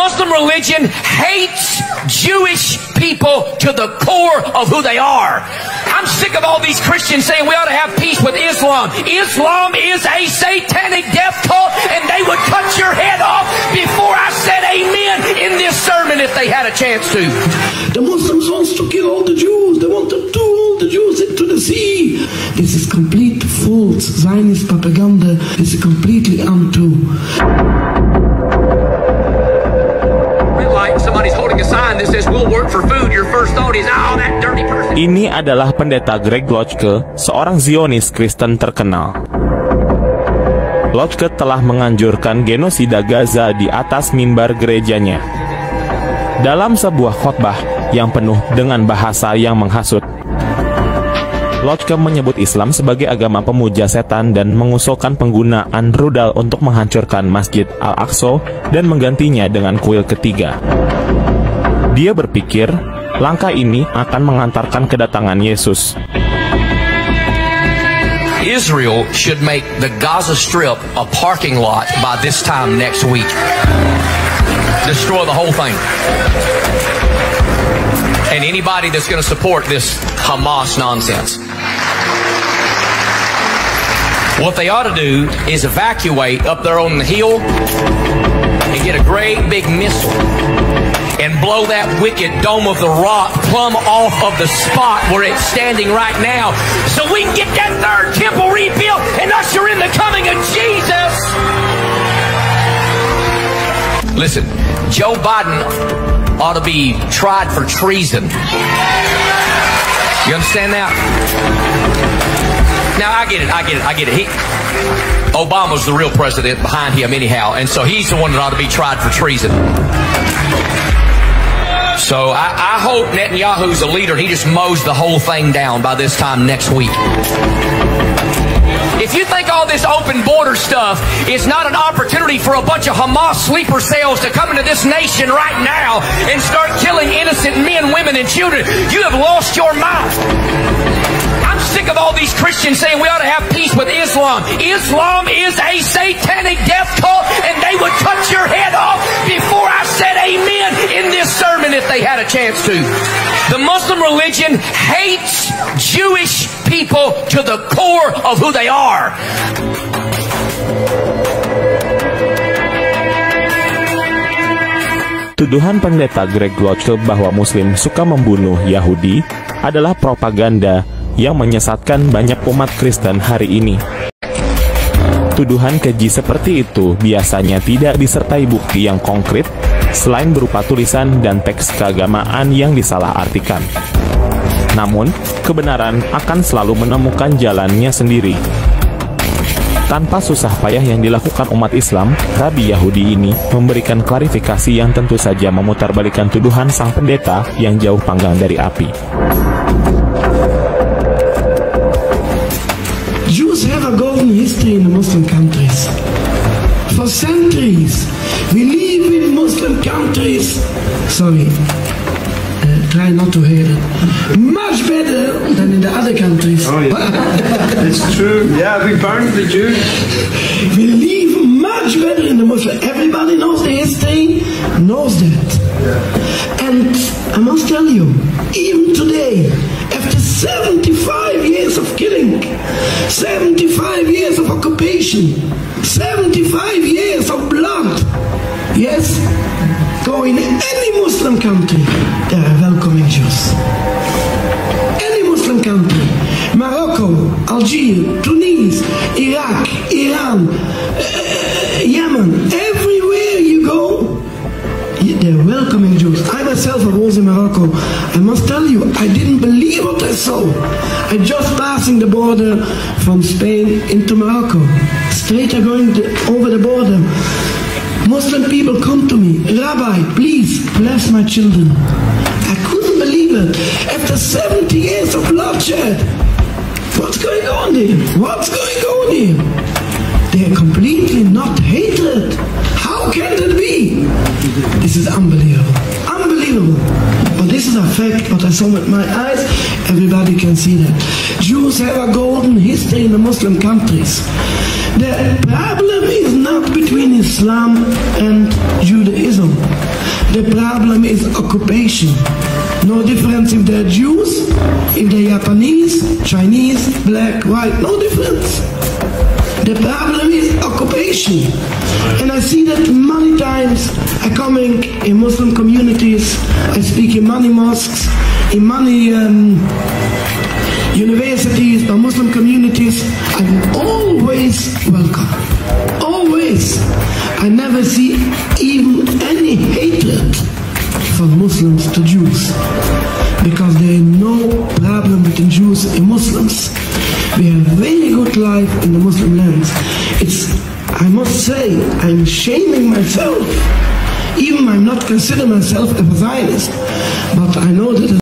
Muslim religion hates Jewish people to the core of who they are. I'm sick of all these Christians saying we ought to have peace with Islam. Islam is a satanic death cult, and they would cut your head off before I said amen in this sermon if they had a chance to. The Muslims want to kill all the Jews. They want to throw all the Jews into the sea. This is complete false Zionist propaganda. This is completely untrue. Somebody's holding a sign that says we'll work for food. Your first thought is, oh, that dirty person. Ini adalah pendeta Greg Lotke, seorang Zionis Kristen terkenal. Lotke telah menganjurkan genosida Gaza di atas mimbar gerejanya. Dalam sebuah khotbah yang penuh dengan bahasa yang menghasut, Lotke menyebut Islam sebagai agama pemuja setan dan mengusulkan penggunaan rudal untuk menghancurkan Masjid Al-Aqsa dan menggantinya dengan kuil ketiga. Dia berpikir langkah ini akan mengantarkan kedatangan Yesus. Israel should make the Gaza Strip a parking lot by this time next week. Destroy the whole thing. And anybody that's going to support this Hamas nonsense. What they ought to do is evacuate up there on the hill and get a great big missile and blow that wicked Dome of the Rock plumb off of the spot where it's standing right now, so we can get that third temple rebuilt and usher in the coming of Jesus. Listen, Joe Biden ought to be tried for treason. You understand that? Now, I get it. Obama's the real president behind him anyhow, and so he's the one that ought to be tried for treason. So I hope Netanyahu's a leader and he just mows the whole thing down by this time next week. If you think all this open border stuff is not an opportunity for a bunch of Hamas sleeper cells to come into this nation right now and start killing innocent men, women, and children, you have lost your mind. I'm sick of all these Christians saying we ought to have peace with Islam. Islam is a satanic death cult, and they would cut your head off before I said amen in this sermon if they had a chance to. The Muslim religion hates Jewish people to the core of who they are. Tuduhan pendeta Greg Lotke bahwa Muslim suka membunuh Yahudi adalah propaganda yang menyesatkan banyak umat Kristen hari ini. Tuduhan keji seperti itu biasanya tidak disertai bukti yang konkret selain berupa tulisan dan teks keagamaan yang disalahartikan. Namun, kebenaran akan selalu menemukan jalannya sendiri. Tanpa susah payah yang dilakukan umat Islam, Rabi Yahudi ini memberikan klarifikasi yang tentu saja memutarbalikkan tuduhan sang pendeta yang jauh panggang dari api. Jews have a golden history in the Muslim countries. For centuries, we live in Muslim countries. Try not to hate it. Much better than in the other countries. Oh yeah, it's true. Yeah, we burned the Jews. We live much better in the Muslim. Everybody knows the history, knows that. And I must tell you, even today, after 75 years of killing, 75 years of occupation, 75 years of blood, yes, go in any Muslim country, there are welcoming Jews. Any Muslim country, Morocco, Algeria, Tunis, Iraq, Iran, Yemen, everywhere you go, they're welcoming Jews. I myself was in Morocco. I must tell you, I didn't believe what I saw. I just passing the border from Spain into Morocco. Straight going over the border. Muslim people come to me, Rabbi, please bless my children. I couldn't believe it. After 70 years of bloodshed, what's going on here? What's going on here? They are completely not hatred. How can that be? This is unbelievable. Unbelievable. But this is a fact, what I saw with my eyes. Everybody can see that. Jews have a golden history in the Muslim countries. The problem is not between Islam and Judaism. The problem is occupation. No difference if they're Jews, if they're Japanese, Chinese, black, white, no difference. The problem is occupation. And I see that many times I come in Muslim communities, I speak in many mosques, in many universities or Muslim communities. I'm always welcome. Always. I never see even any hatred from Muslims to Jews, because there is no problem between Jews and Muslims. We have very good life in the Muslim lands. I must say, I'm shaming myself. Even I'm not considering myself a Zionist, but I know that